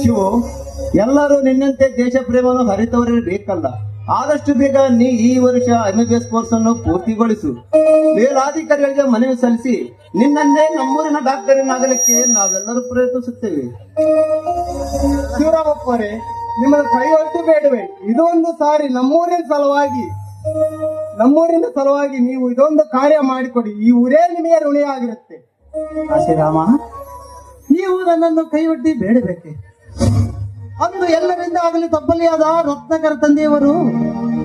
ಶಿವು, ಎಲ್ಲರೂ ನಿನ್ನಂತೆ ದೇಶ ಪ್ರೇಮವನ್ನು ಹರಿತವರೇ ಬೇಕಲ್ಲ. ಆದಷ್ಟು ಬೇಗ ನೀ ಈ ವರ್ಷ MBBS ಕೋರ್ಸ್ ಅನ್ನು ಪೂರ್ತಿಗೊಳಿಸು. ಮೇಲಾಧಿಕಾರಿಗಳಿಗೆ ಮನವಿ ಸಲ್ಲಿಸಿ ನಿನ್ನನ್ನೇ ನಮ್ಮೂರಿನ ಡಾಕ್ಟರಿನಾಗಲಿಕ್ಕೆ ನಾವೆಲ್ಲರೂ ಪ್ರಯತ್ನಿಸುತ್ತೇವೆ. ಶಿವರಾಮಪ್ಪರೇ, ನಿಮ್ಮನ್ನು ಕೈಯೊಟ್ಟು ಬೇಡವೆ. ಇದೊಂದು ಸಾರಿ ನಮ್ಮೂರಿನ ಸಲುವಾಗಿ ನೀವು ಇದೊಂದು ಕಾರ್ಯ ಮಾಡಿಕೊಡಿ. ಈ ಊರೇ ನಿಮಗೆ ಋಣಿಯಾಗಿರುತ್ತೆ. ಶ್ರೀರಾಮ, ನೀವು ನನ್ನನ್ನು ಕೈಯೊಡ್ಡಿ ಬೇಡಬೇಕೆ? ಅಂದು ಎಲ್ಲರಿಂದ ಆಗಲಿ ತಬ್ಬಲಿಯಾದ ರತ್ನಾಕರ ತಂದೆಯವರು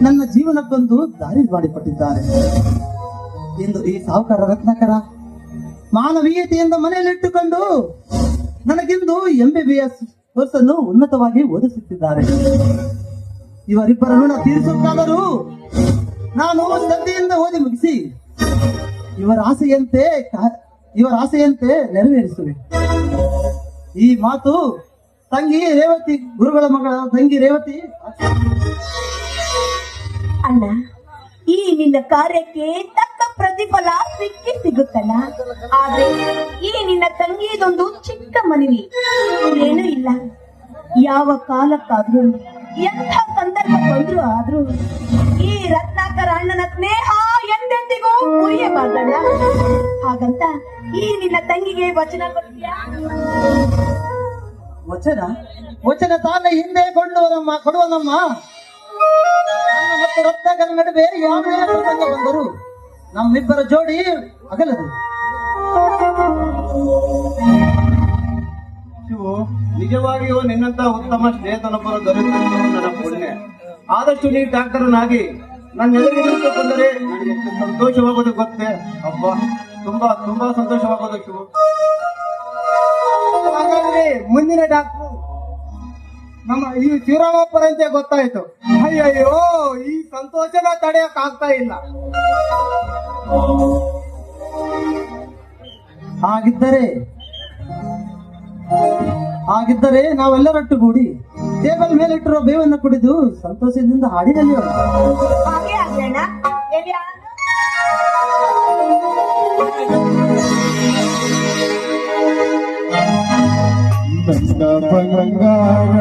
ನನ್ನ ಜೀವನಕ್ಕೊಂದು ದಾರಿ ಮಾಡಿಕೊಟ್ಟಿದ್ದಾರೆ. ಇಂದು ಈ ಸಾಹುಕಾರ ರತ್ನಾಕರ ಮಾನವೀಯತೆಯಿಂದ ಮನೆಯಲ್ಲಿಟ್ಟುಕೊಂಡು ನನಗಿಂದು MBBS ಕೋರ್ಸ್ ಅನ್ನು ಉನ್ನತವಾಗಿ ಓದಿಸುತ್ತಿದ್ದಾರೆ. ಇವರಿಬ್ಬರ ಋಣ ತೀರಿಸುತ್ತಾದರೂ ನಾನು ಶ್ರದ್ಧೆಯಿಂದ ಓದಿ ಮುಗಿಸಿ ಇವರ ಆಸೆಯಂತೆ ನೆರವೇರಿಸುವೆ. ಈ ಮಾತು ತಂಗಿ ರೇವತಿ, ಗುರುಗಳ ಮಗಳ ತಂಗಿ ರೇವತಿ. ಅಣ್ಣ, ಈ ನಿನ್ನ ಕಾರ್ಯಕ್ಕೆ ತಕ್ಕ ಪ್ರತಿಫಲ ಸಿಗುತ್ತಲ್ಲ. ಆದ್ರೆ ಈ ನಿನ್ನ ತಂಗಿಯದೊಂದು ಚಿಕ್ಕ ಮನವಿ, ಏನೂ ಇಲ್ಲ. ಯಾವ ಕಾಲಕ್ಕಾದ್ರೂ ಎಂಥ ಸಂದರ್ಭ ಬಂದ್ರು ಆದ್ರೂ ಈ ರತ್ನಾಕರ ಅಣ್ಣನ ಸ್ನೇಹ ಎಂದೆಂದಿಗೂ ಮುರಿಯಬಾರ್ದಣ್ಣ. ಹಾಗಂತ ಈ ನಿನ್ನ ತಂಗಿಗೆ ವಚನ ಕೊಡ್ತೀಯಾ? ವಚನ ತಾನೇ ಹಿಂದೆ ಕೊಡುವ ನಮ್ಮ ಮತ್ತು ರತ್ನಾಕರ ನಡುವೆ ಯಾವುದೇ ಪ್ರಸಂಗ ಬಂದರು ನಮ್ಮಿಬ್ಬರ ಜೋಡಿ ಅಗಲದು. ಶಿವು, ನಿಜವಾಗಿಯೂ ನಿನ್ನಂತ ಉತ್ತಮ ಸ್ನೇಹಿತನೊಬ್ಬರು ದೊರೆತಿರುವುದು ನನ್ನ ಪುಣ್ಯ. ಆದಷ್ಟು ನೀ ಡಾಕ್ಟರ್ನಾಗಿ ನನ್ನ ಎದುರಿಗೆ ಬಂದರೆ ನನಗೆ ಎಷ್ಟು ಸಂತೋಷವಾಗೋದು ಗೊತ್ತೇ? ಅಬ್ಬಾ, ತುಂಬಾ ತುಂಬಾ ಸಂತೋಷವಾಗೋದು ಶಿವು. ಹಾಗಾದ್ರೆ ಮುಂದಿನ ಡಾಕ್ಟ್ರು ನಮ್ಮ ಈ ಶಿವರಾಮಪ್ಪರಂತೆ ಗೊತ್ತಾಯ್ತು. ಅಯ್ಯಯ್ಯೋ, ಈ ಸಂತೋಷನ ತಡೆಯಕ್ ಆಗ್ತಾ ಇಲ್ಲ. ಹಾಗಿದ್ದರೆ ನಾವೆಲ್ಲರೊಟ್ಟುಗೂಡಿ ಟೇಬಲ್ ಮೇಲಿಟ್ಟಿರೋ ಬೇವನ್ನು ಕುಡಿದು ಸಂತೋಷದಿಂದ ಹಾಡಿನಲ್ಲಿ ಹಾಗೆ ಆಗ್ಲಣ್ಣ. ಬಂಗಾರ